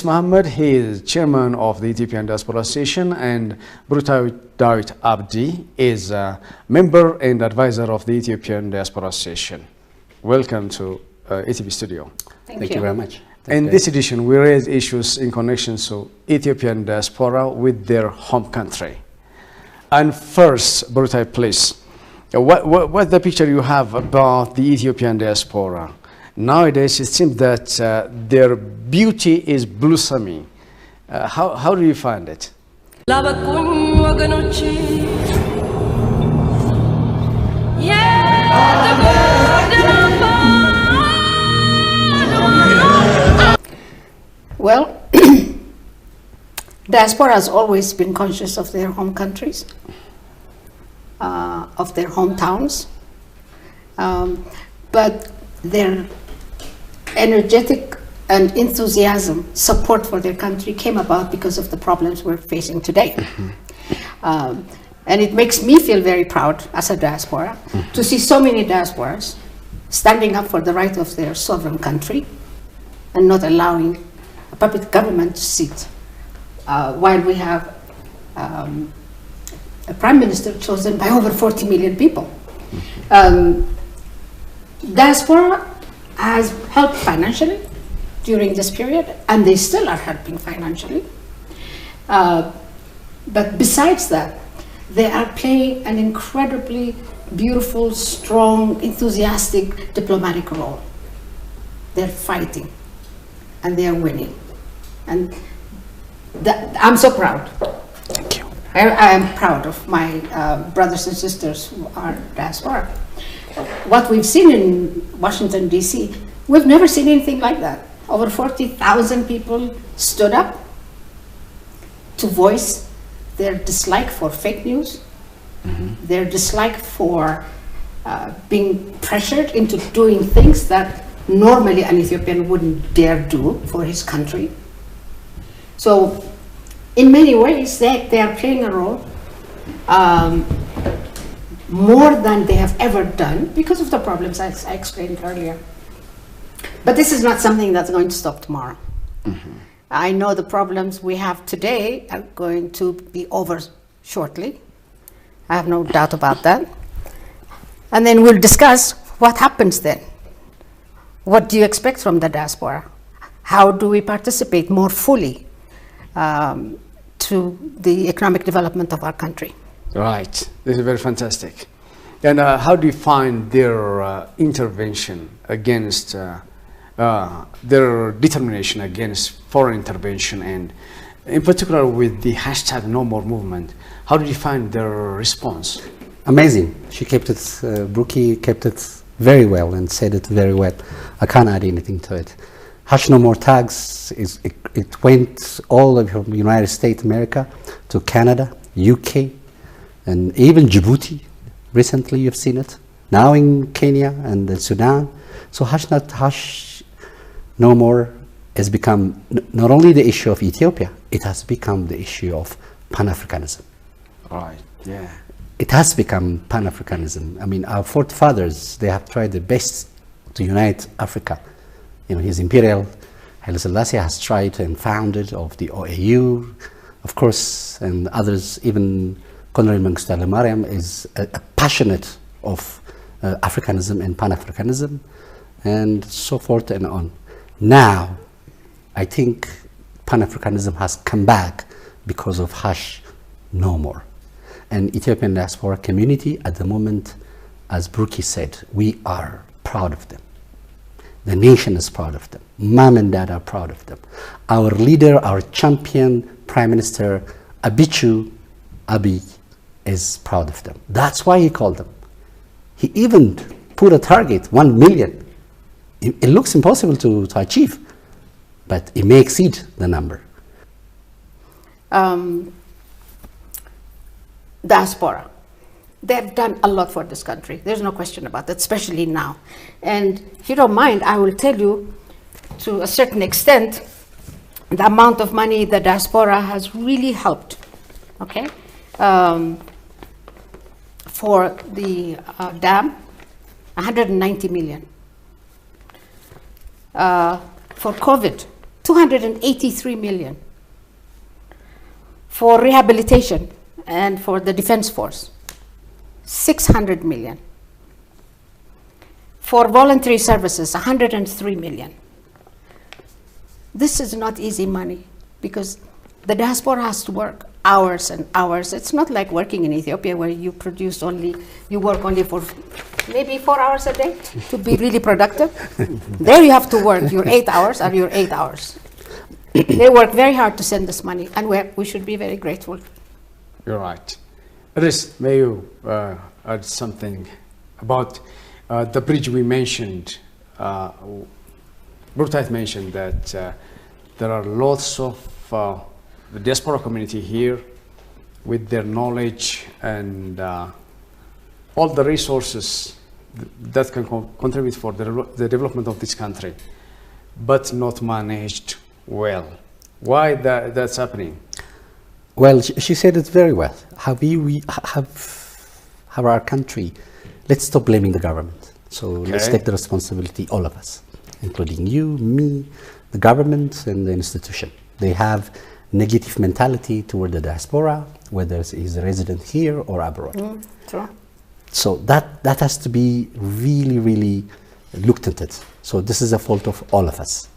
Mohammed, he is chairman of the Ethiopian Diaspora Association, and Brutai Dawit Abdi is a member and advisor of the Ethiopian Diaspora Association. Welcome to ETV Studio. Thank you very much. In this edition, we raise issues in connection to Ethiopian diaspora with their home country. And first, Brutai, please, what's the picture you have about the Ethiopian diaspora? Nowadays, it seems that their beauty is blossoming. How do you find it? Well, diaspora has always been conscious of their home countries, of their hometowns, but their energetic and enthusiasm, support for their country came about because of the problems we're facing today. And it makes me feel very proud as a diaspora to see so many diasporas standing up for the right of their sovereign country and not allowing a puppet government to sit while we have a prime minister chosen by over 40 million people. Diaspora has helped financially during this period, and they still are helping financially. But besides that, they are playing an incredibly beautiful, strong, enthusiastic diplomatic role. They're fighting, and they are winning. And I'm so proud. Thank you. I am proud of my brothers and sisters who are diaspora. What we've seen in Washington, D.C., we've never seen anything like that. Over 40,000 people stood up to voice their dislike for fake news, their dislike for being pressured into doing things that normally an Ethiopian wouldn't dare do for his country. So in many ways, they are playing a role more than they have ever done because of the problems I explained earlier. But this is not something that's going to stop tomorrow. I know the problems we have today are going to be over shortly. I have no doubt about that. And then we'll discuss what happens then. What do you expect from the diaspora? How do we participate more fully to the economic development of our country? Right. This is very fantastic. And how do you find their intervention against, their determination against foreign intervention, and in particular with the hashtag No More movement? How did you find their response? Amazing. She kept it, Bruki kept it very well and said it very well. I can't add anything to it. Hash No More tags, it went all of from United States, America, to Canada, UK, and even Djibouti. Recently you've seen it. Now in Kenya and Sudan. So Hash No More has become not only the issue of Ethiopia, it has become the issue of Pan-Africanism. Right, yeah. It has become Pan-Africanism. I mean, our forefathers, they have tried their best to unite Africa. You know, His Imperial Haile Selassie has tried and founded of the OAU, of course, and others, even Colonel Mengistu Haile Mariam is a passionate of Africanism and Pan-Africanism, and so forth and on. Now, I think Pan-Africanism has come back because of Hash No More. And Ethiopian diaspora community at the moment, as Bruki said, we are proud of them. The nation is proud of them. Mom and dad are proud of them. Our leader, our champion, Prime Minister Abichu Abiy is proud of them. That's why he called them. He even put a target, 1 million. It looks impossible to achieve, but it may exceed the number. Diaspora. They've done a lot for this country. There's no question about that, especially now. And if you don't mind, I will tell you, to a certain extent, the amount of money the diaspora has really helped, okay? For the dam, 190 million. For COVID, 283 million. For rehabilitation and for the defense force, 600 million. For voluntary services, 103 million. This is not easy money because the diaspora has to work hours and hours. It's not like working in Ethiopia where you work only for maybe 4 hours a day to be really productive. There you have to work your 8 hours or your 8 hours. They work very hard to send this money, and we should be very grateful. You're right. Riz, may you add something about the bridge we mentioned? Burtayt mentioned that there are lots of the diaspora community here with their knowledge and all the resources that can contribute for the development of this country, but not managed well. Why that's happening? Well, she said it very well. How our country, let's stop blaming the government. So let's take the responsibility, all of us, including you, me, the government, and the institution. They have negative mentality toward the diaspora, whether he's a resident here or abroad. True. So that has to be really, really looked at it. So this is a fault of all of us.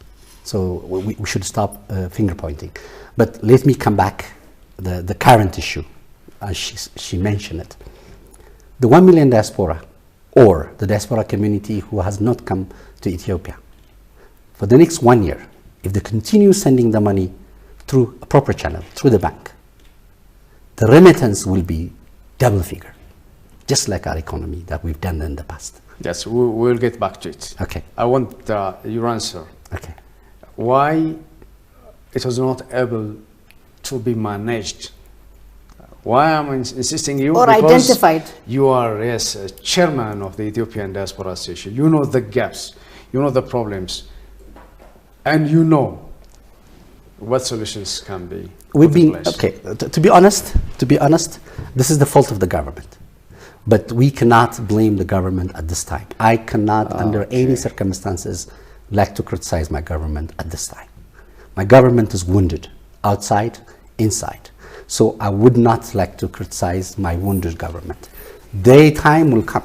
So we should stop finger pointing. But let me come back the current issue, as she mentioned it. The 1 million diaspora, or the diaspora community who has not come to Ethiopia, for the next 1 year, if they continue sending the money through a proper channel, through the bank, the remittance will be double figure, just like our economy that we've done in the past. Yes, we'll get back to it. Okay. I want your answer. Okay. Why it was not able to be managed? Why I'm insisting you? Or because identified. You are, yes, chairman of the Ethiopian Diaspora Association. You know the gaps, you know the problems, and you know what solutions can be We've put in been, place. okay, to be honest, this is the fault of the government. But we cannot blame the government at this time. I cannot, under any circumstances, like to criticize my government at this time. My government is wounded, outside, inside. So I would not like to criticize my wounded government. The time will come.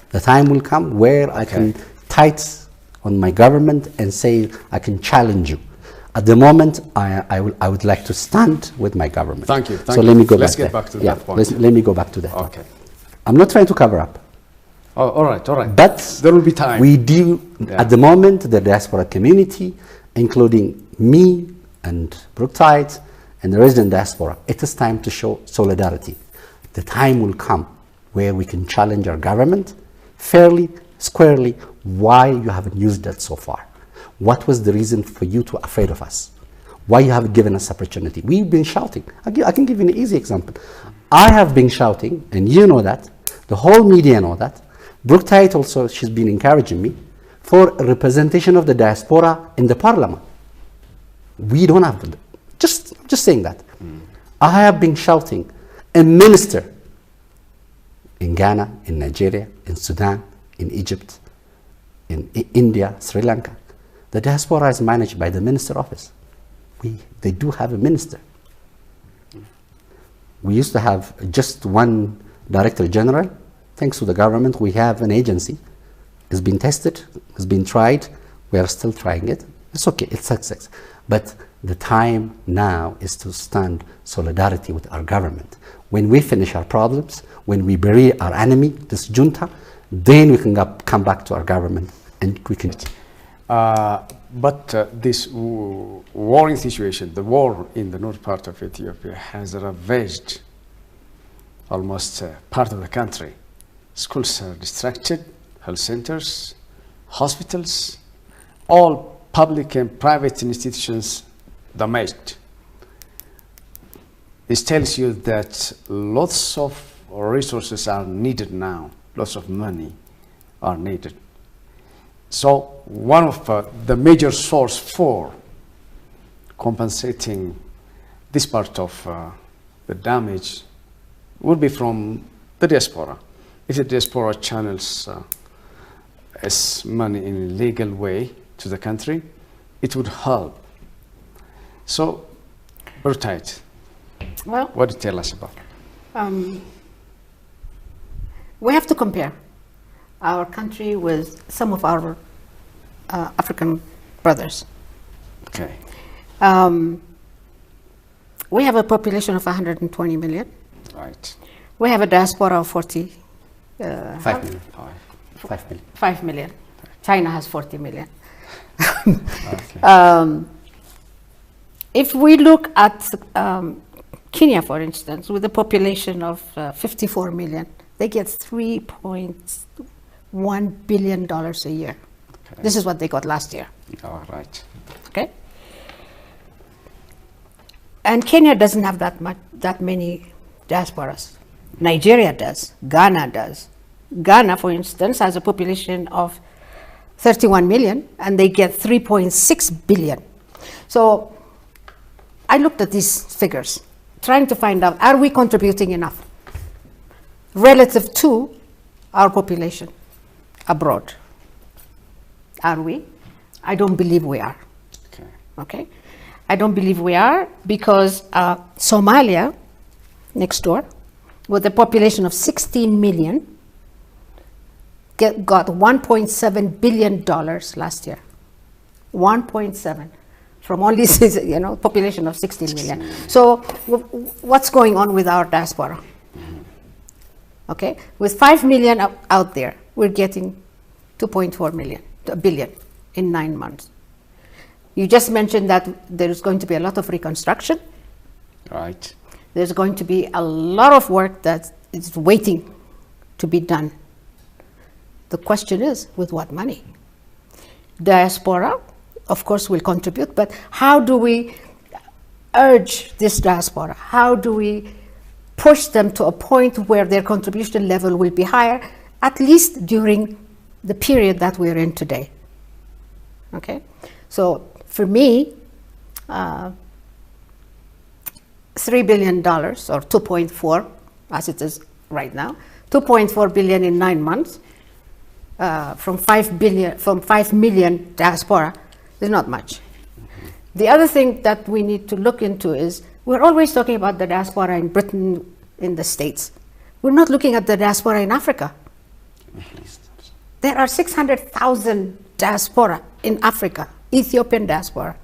The time will come where I can tight on my government and say I can challenge you. At the moment, I would like to stand with my government. Thank you. So let me go Let's back get back to there. that point. Let me go back to that. Okay. I'm not trying to cover up. Oh, all right, all right. But there will be time. We do, at the moment, the diaspora community, including me and Burtayt and the resident diaspora, it is time to show solidarity. The time will come where we can challenge our government fairly, squarely, why you haven't used that so far. What was the reason for you to afraid of us? Why you haven't given us opportunity? We've been shouting. I can give you an easy example. I have been shouting, and you know that. The whole media know that. Burtayt also, she's been encouraging me for a representation of the diaspora in the parliament. We don't have to. Just saying that. I have been shouting. A minister in Ghana, in Nigeria, in Sudan, in Egypt, in India, Sri Lanka. The diaspora is managed by the minister office. They do have a minister. We used to have just one director general. Thanks to the government, we have an agency. It's been tested, it's been tried. We are still trying it. It's okay, it's success. But the time now is to stand solidarity with our government. When we finish our problems, when we bury our enemy, this junta, then we can come back to our government and we can. But this warring situation, the war in the north part of Ethiopia, has ravaged almost part of the country. Schools are distracted, health centers, hospitals, all public and private institutions damaged. This tells you that lots of resources are needed now, lots of money are needed. So one of the major source for compensating this part of the damage would be from the diaspora. If the diaspora channels its money in a legal way to the country, it would help So, Bertite, Well, what do you tell us about? we have to compare our country with some of our African brothers. Okay. We have a population of 120 million. Right. We have a diaspora of 40. 5 million. 5 million. 5 million. China has 40 million. Okay. If we look at Kenya, for instance, with a population of 54 million, they get $3.1 billion a year. Okay. This is what they got last year. All right. Okay? And Kenya doesn't have that many diasporas. Nigeria does. Ghana does. Ghana, for instance, has a population of 31 million, and they get 3.6 billion. So I looked at these figures, trying to find out, are we contributing enough relative to our population abroad? Are we? I don't believe we are. Okay. Okay? I don't believe we are, because Somalia, next door, with a population of 16 million, got $1.7 billion last year. 1.7 from only population of 16 million. So what's going on with our diaspora? Okay, with 5 million out there, we're getting 2.4 billion in 9 months. You just mentioned that there's going to be a lot of reconstruction. Right. There's going to be a lot of work that is waiting to be done. The question is, with what money? Diaspora, of course, will contribute, but how do we urge this diaspora? How do we push them to a point where their contribution level will be higher, at least during the period that we're in today? Okay? So for me, $3 billion, or 2.4, as it is right now, 2.4 billion in 9 months, from 5 million diaspora is not much. The other thing that we need to look into is, we're always talking about the diaspora in Britain, in the States. We're not looking at the diaspora in Africa. There are 600,000 diaspora in Africa, Ethiopian diaspora.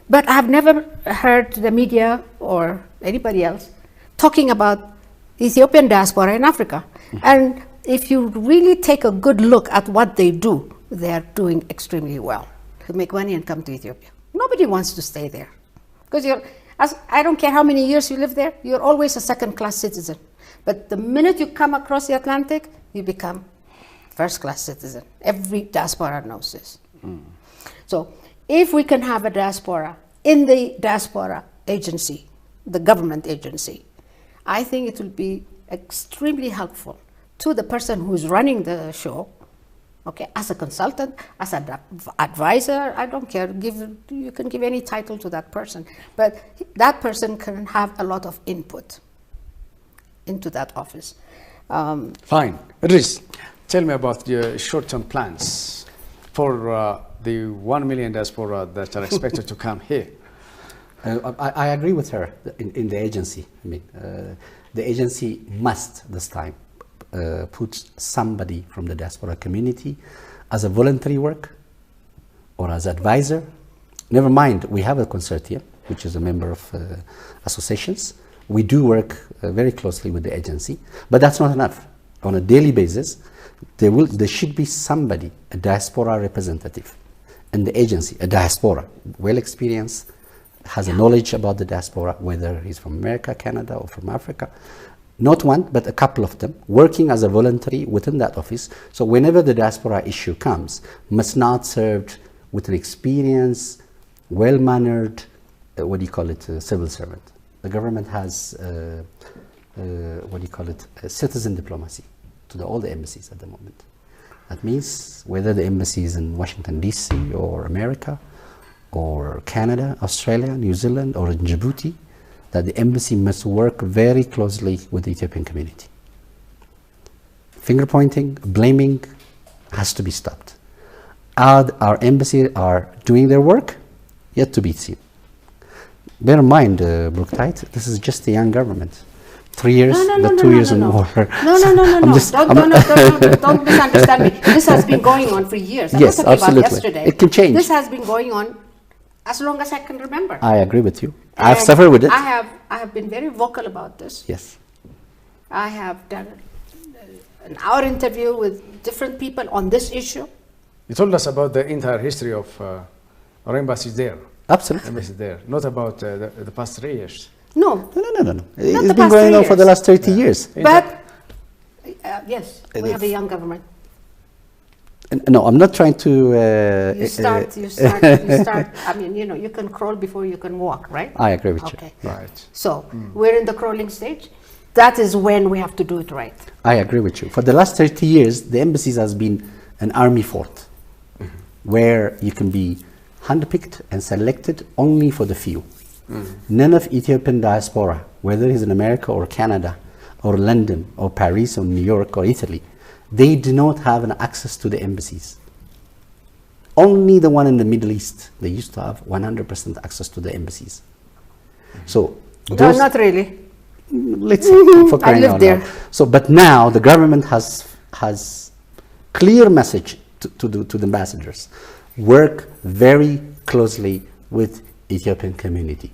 But I've never heard the media or anybody else talking about Ethiopian diaspora in Africa. And if you really take a good look at what they do, they're doing extremely well. To make money and come to Ethiopia. Nobody wants to stay there. Because I don't care how many years you live there, you're always a second-class citizen. But the minute you come across the Atlantic, you become first-class citizen. Every diaspora knows this. So if we can have a diaspora in the diaspora agency, the government agency, I think it will be extremely helpful to the person who's running the show, okay, as a consultant, as an advisor, I don't care, you can give any title to that person, but that person can have a lot of input into that office. Fine. Idris, tell me about your short-term plans for the 1 million diaspora that are expected to come here. I agree with her in the agency. I mean, the agency must this time put somebody from the diaspora community as a voluntary work or as advisor. Never mind, we have a consortium, which is a member of associations. We do work very closely with the agency, but that's not enough. On a daily basis, there should be somebody, a diaspora representative in the agency, a diaspora, well experienced, has a knowledge about the diaspora, whether he's from America, Canada, or from Africa. Not one, but a couple of them, working as a voluntary within that office. So whenever the diaspora issue comes, must not served with an experienced, well-mannered, civil servant. The government has, citizen diplomacy to all the embassies at the moment. That means whether the embassy is in Washington, D.C., or America, or Canada, Australia, New Zealand, or in Djibouti, that the embassy must work very closely with the Ethiopian community. Finger pointing, blaming has to be stopped. Our embassy are doing their work, yet to be seen. Bear in mind, Brooktight, this is just a young government. 3 years, but 2 years and more. No. Don't misunderstand me. This has been going on for years. I'm Yes, not talking absolutely. about yesterday. It can change. This has been going on as long as I can remember. I agree with you. I've And suffered with it. I have been very vocal about this. Yes. I have done an hour interview with different people on this issue. You told us about the entire history of our embassy there. Absolutely. Embassy there, not about the past 3 years. No, No. It's the been past going 3 on for the years. last 30 years. but yes, we have a young government. No, I'm not trying to... You start. I mean, you can crawl before you can walk, right? I agree with Okay. you. Right. So we're in the crawling stage. That is when we have to do it right. I agree with you. For the last 30 years, the embassies has been an army fort where you can be handpicked and selected only for the few. None of Ethiopian diaspora, whether he's in America or Canada or London or Paris or New York or Italy, they do not have an access to the embassies. Only the one in the Middle East, they used to have 100% access to the embassies. So, No, not really. let's say, for I crying lived out there. loud. So, but now the government has clear message to the ambassadors. Work very closely with Ethiopian community.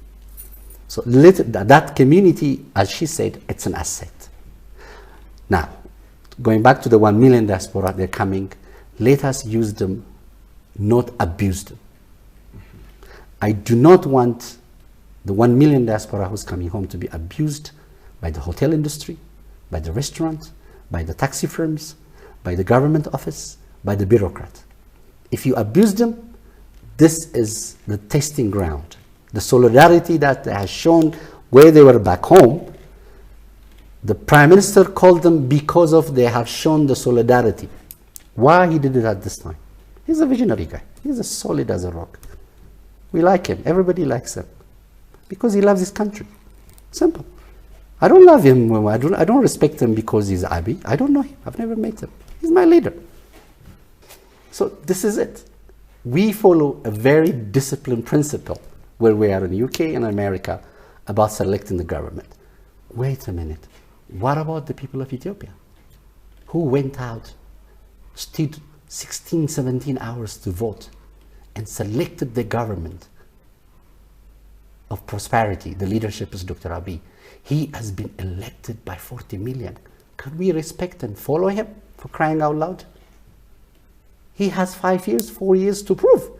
So that community, as she said, it's an asset. Now, going back to the 1 million diaspora, they're coming. Let us use them, not abuse them. I do not want the 1 million diaspora who's coming home to be abused by the hotel industry, by the restaurant, by the taxi firms, by the government office, by the bureaucrat. If you abuse them, this is the testing ground. The solidarity that they have shown where they were back home, the Prime Minister called them because of they have shown the solidarity. Why he did it at this time? He's a visionary guy. He's as solid as a rock. We like him. Everybody likes him. Because he loves his country. Simple. I don't love him. I don't respect him because he's Abiy. I don't know him. I've never met him. He's my leader. So this is it. We follow a very disciplined principle where we are in UK and America about selecting the government. Wait a minute. What about the people of Ethiopia who went out, stood 16, 17 hours to vote and selected the government of prosperity? The leadership is Dr. Abiy. He has been elected by 40 million. Can we respect and follow him, for crying out loud? He has 5 years, 4 years to prove.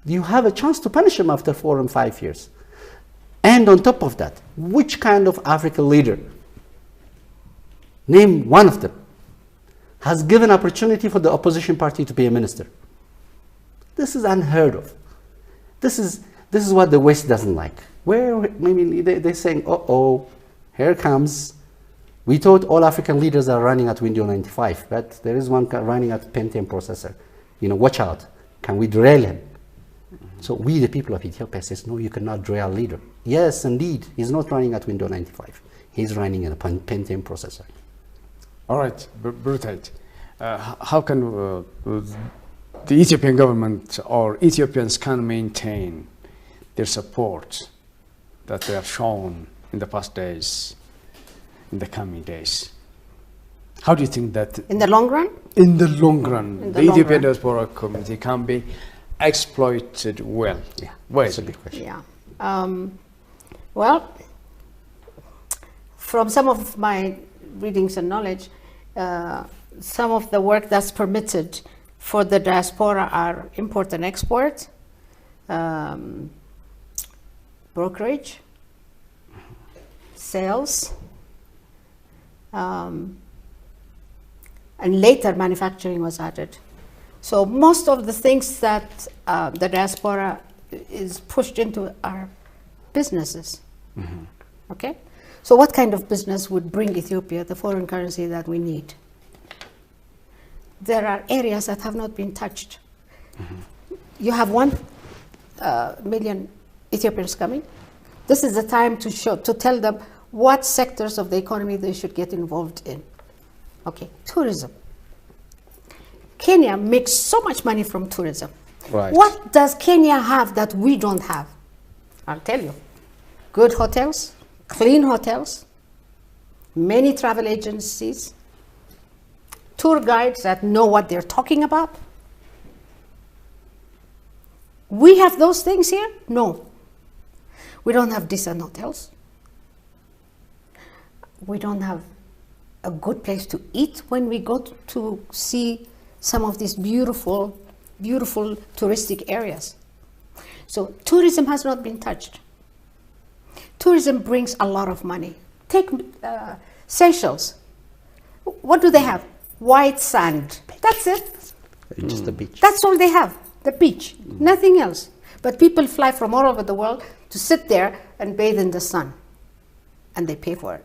You have a chance to punish him after 4 and 5 years. And on top of that, which kind of African leader, name one of them, has given opportunity for the opposition party to be a minister? This is unheard of. This is what the West doesn't like. They're saying, uh-oh, here comes. We thought all African leaders are running at Windows 95, but there is one running at Pentium processor. Watch out. Can we derail him? So we, the people of Ethiopia, says, no, you cannot derail a leader. Yes, indeed, he's not running at Windows 95. He's running at a Pentium processor. All right, Brooktight. How can the Ethiopian government or Ethiopians can maintain their support that they have shown in the past days, in the coming days? How do you think that In the long run? in the long run, In the the long Ethiopian run. diaspora community can be exploited well? Yeah, Why? that's a good question. Yeah. Well, from some of my readings and knowledge, some of the work that's permitted for the diaspora are import and export, brokerage, sales, and later manufacturing was added. So most of the things that the diaspora is pushed into are businesses. Okay? So what kind of business would bring Ethiopia the foreign currency that we need? There are areas that have not been touched. You have 1 million Ethiopians coming. This is the time to tell them what sectors of the economy they should get involved in. Okay, tourism. Kenya makes so much money from tourism. Right. What does Kenya have that we don't have? I'll tell you. good hotels, clean hotels, many travel agencies, tour guides that know what they're talking about. We have those things here? No. We don't have decent hotels. We don't have a good place to eat when we go to see some of these beautiful, beautiful touristic areas. So tourism has not been touched. Tourism brings a lot of money. Take Seychelles. What do they have? White sand. That's it. Just the beach. That's all they have, the beach, nothing else. But people fly from all over the world to sit there and bathe in the sun, and they pay for it.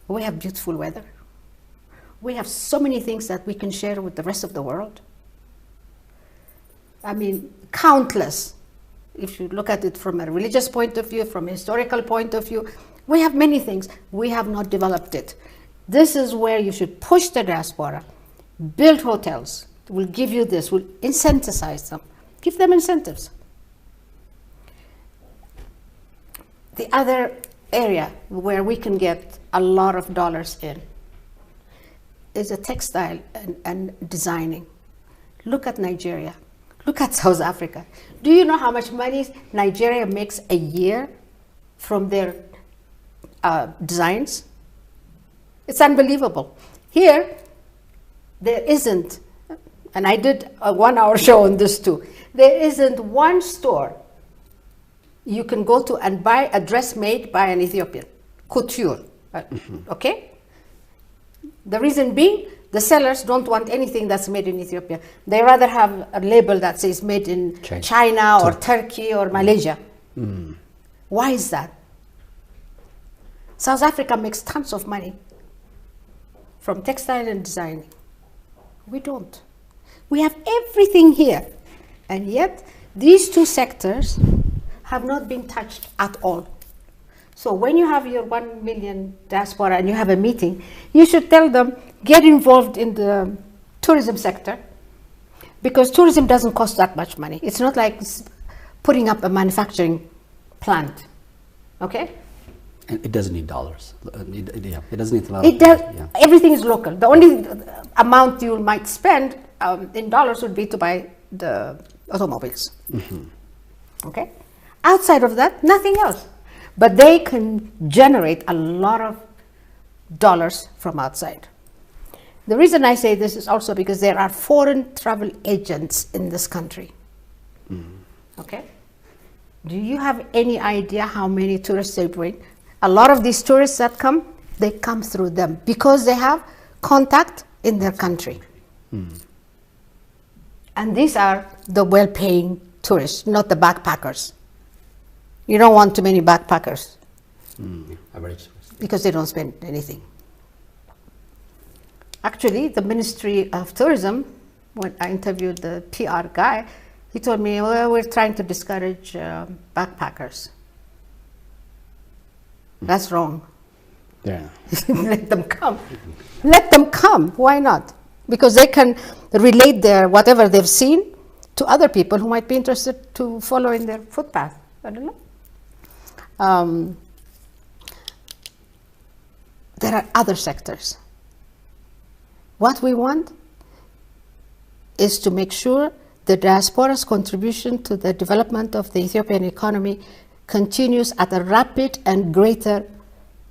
We have beautiful weather. We have so many things that we can share with the rest of the world. I mean, countless. If you look at it from a religious point of view, from a historical point of view, we have many things. We have not developed it. This is where you should push the diaspora, build hotels. We'll give you this, we'll incentivize them, give them incentives. The other area where we can get a lot of dollars in is a textile and designing. Look at Nigeria. Look at South Africa. Do you know how much money Nigeria makes a year from their designs? It's unbelievable. Here, there isn't, and I did a 1-hour show on this too, there isn't one store you can go to and buy a dress made by an Ethiopian, couture, okay? The reason being, the sellers don't want anything that's made in Ethiopia. They rather have a label that says made in China or Turkey or Malaysia. Why is that? South Africa makes tons of money from textile and designing. We don't. We have everything here. And yet, these two sectors have not been touched at all. So when you have your 1 million diaspora and you have a meeting, you should tell them, get involved in the tourism sector, because tourism doesn't cost that much money. It's not like putting up a manufacturing plant, okay? And it doesn't need dollars. It doesn't need a lot It of does, dollars. Yeah. everything is local. The only amount you might spend in dollars would be to buy the automobiles, okay? Outside of that, nothing else. But they can generate a lot of dollars from outside. The reason I say this is also because there are foreign travel agents in this country. Okay? Do you have any idea how many tourists they bring? A lot of these tourists that come, they come through them because they have contact in their country. And these are the well-paying tourists, not the backpackers. You don't want too many backpackers because they don't spend anything. Actually, the Ministry of Tourism, when I interviewed the PR guy, he told me, well, we're trying to discourage backpackers. That's wrong. Yeah. Let them come. Let them come. Why not? Because they can relate their whatever they've seen to other people who might be interested to follow in their footpath. I don't know. There are other sectors. What we want is to make sure the diaspora's contribution to the development of the Ethiopian economy continues at a rapid and greater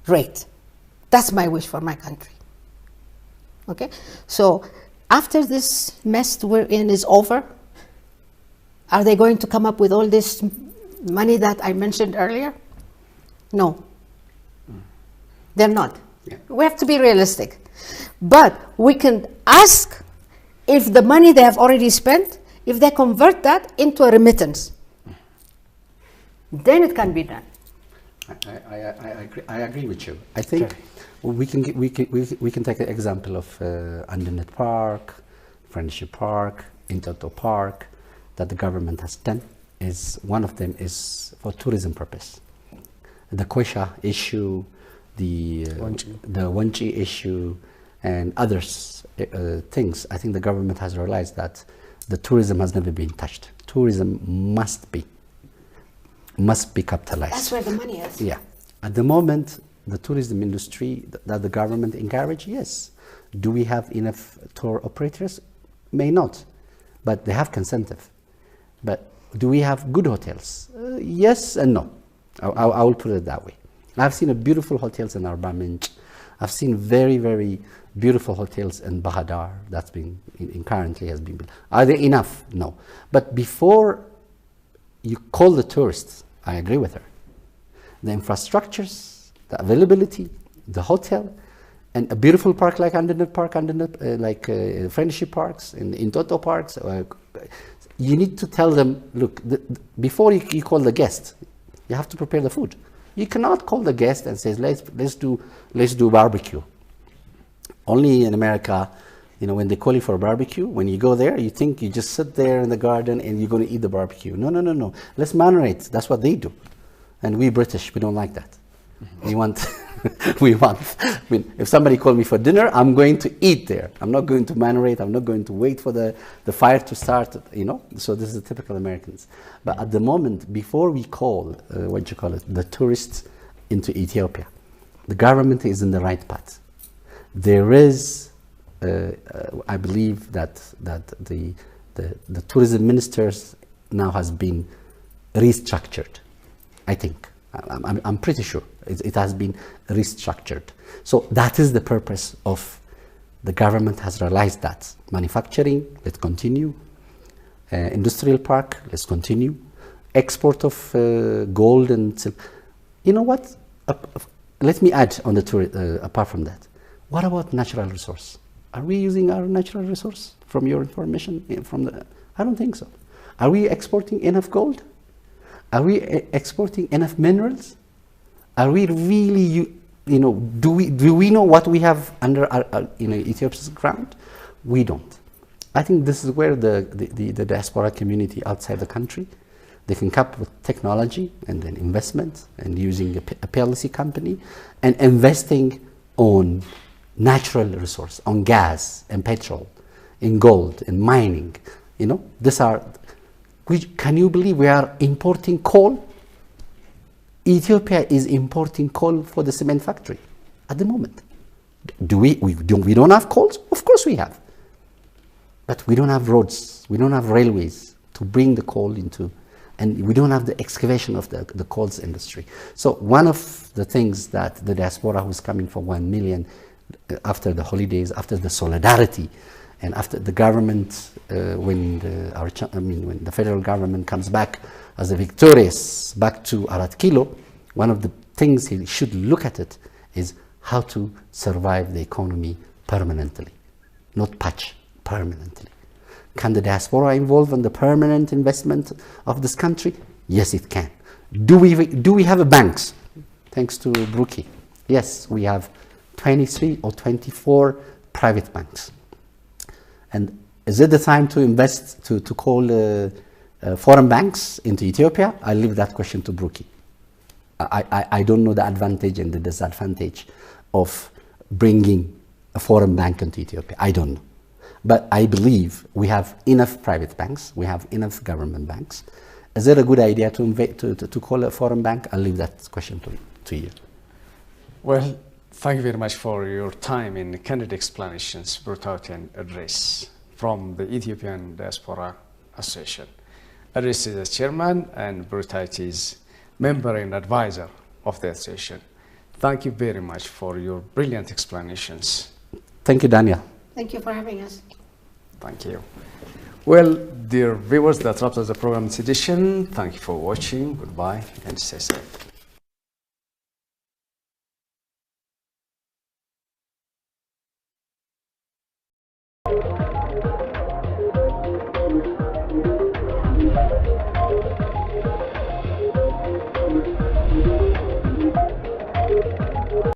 rate. That's my wish for my country. Okay? So after this mess we're in is over, are they going to come up with all this money that I mentioned earlier? No. They're not. Yeah. We have to be realistic. But we can ask if the money they have already spent, if they convert that into a remittance, then it can be done. I agree with you. I think we can take an example of Andanet Park, Friendship Park, Intoto Park, that the government has done. Is one of them is for tourism purpose. The Quesha issue, the Wanchi issue, and others things. I think the government has realized that the tourism has never been touched. Tourism must be must be capitalized. That's where the money is. Yeah. At the moment, the tourism industry that the government encourage, yes. Do we have enough tour operators? May not, but they have incentive. But do we have good hotels? Yes and no. I will put it that way. I've seen beautiful hotels in Arba Minj. I've seen very, very beautiful hotels in Bahadar that's been currently has been built. Are they enough? No. But before you call the tourists, I agree with her. The infrastructures, the availability, the hotel, and a beautiful park like Andanet Park, Friendship Parks, in Toto Parks. You need to tell them, look, before you call the guest, you have to prepare the food. You cannot call the guest and say, let's do barbecue. Only in America, when they call you for a barbecue, when you go there, you think you just sit there in the garden and you're going to eat the barbecue. No. Let's marinate. That's what they do. And we British, we don't like that. We want, if somebody called me for dinner, I'm going to eat there. I'm not going to marinate. I'm not going to wait for the fire to start, So this is the typical Americans. But at the moment, before we call, the tourists into Ethiopia, the government is in the right path. There is, I believe that the tourism ministers now has been restructured, I think. I'm pretty sure it has been restructured. So that is the purpose of the government has realized that. Manufacturing, let's continue. Industrial park, let's continue. Export of gold and silver. You know what? Let me add on the apart from that. What about natural resource? Are we using our natural resource from your information? I don't think so. Are we exporting enough gold? Are we exporting enough minerals? Are we really, do we know what we have under our Ethiopia's ground? We don't. I think this is where the diaspora community outside the country, they can come up with technology and then investment and using a PLC company and investing on natural resource, on gas and petrol, in gold, in mining. Can you believe we are importing coal? Ethiopia is importing coal for the cement factory at the moment. We don't have coals? Of course we have. But we don't have roads, we don't have railways to bring the coal into, and we don't have the excavation of the coals industry. So one of the things that the diaspora who's coming for 1 million after the holidays, after the solidarity, and after the government, when the federal government comes back as a victorious back to Arat Kilo, one of the things he should look at it is how to survive the economy permanently, not patch, permanently. Can the diaspora involve in the permanent investment of this country? Yes, it can. Do we have banks? Thanks to Brookie. Yes, we have 23 or 24 private banks. And is it the time to invest, to call foreign banks into Ethiopia? I leave that question to Brookie. I don't know the advantage and the disadvantage of bringing a foreign bank into Ethiopia. I don't know. But I believe we have enough private banks, we have enough government banks. Is it a good idea to call a foreign bank? I'll leave that question to you. Well, thank you very much for your time in candid explanations brought out in Idris from the Ethiopian Diaspora Association. Idris is the chairman and Brutait is member and advisor of the association. Thank you very much for your brilliant explanations. Thank you, Daniel. Thank you for having us. Thank you. Well, dear viewers, that wraps up the program's edition. Thank you for watching. Goodbye and stay safe.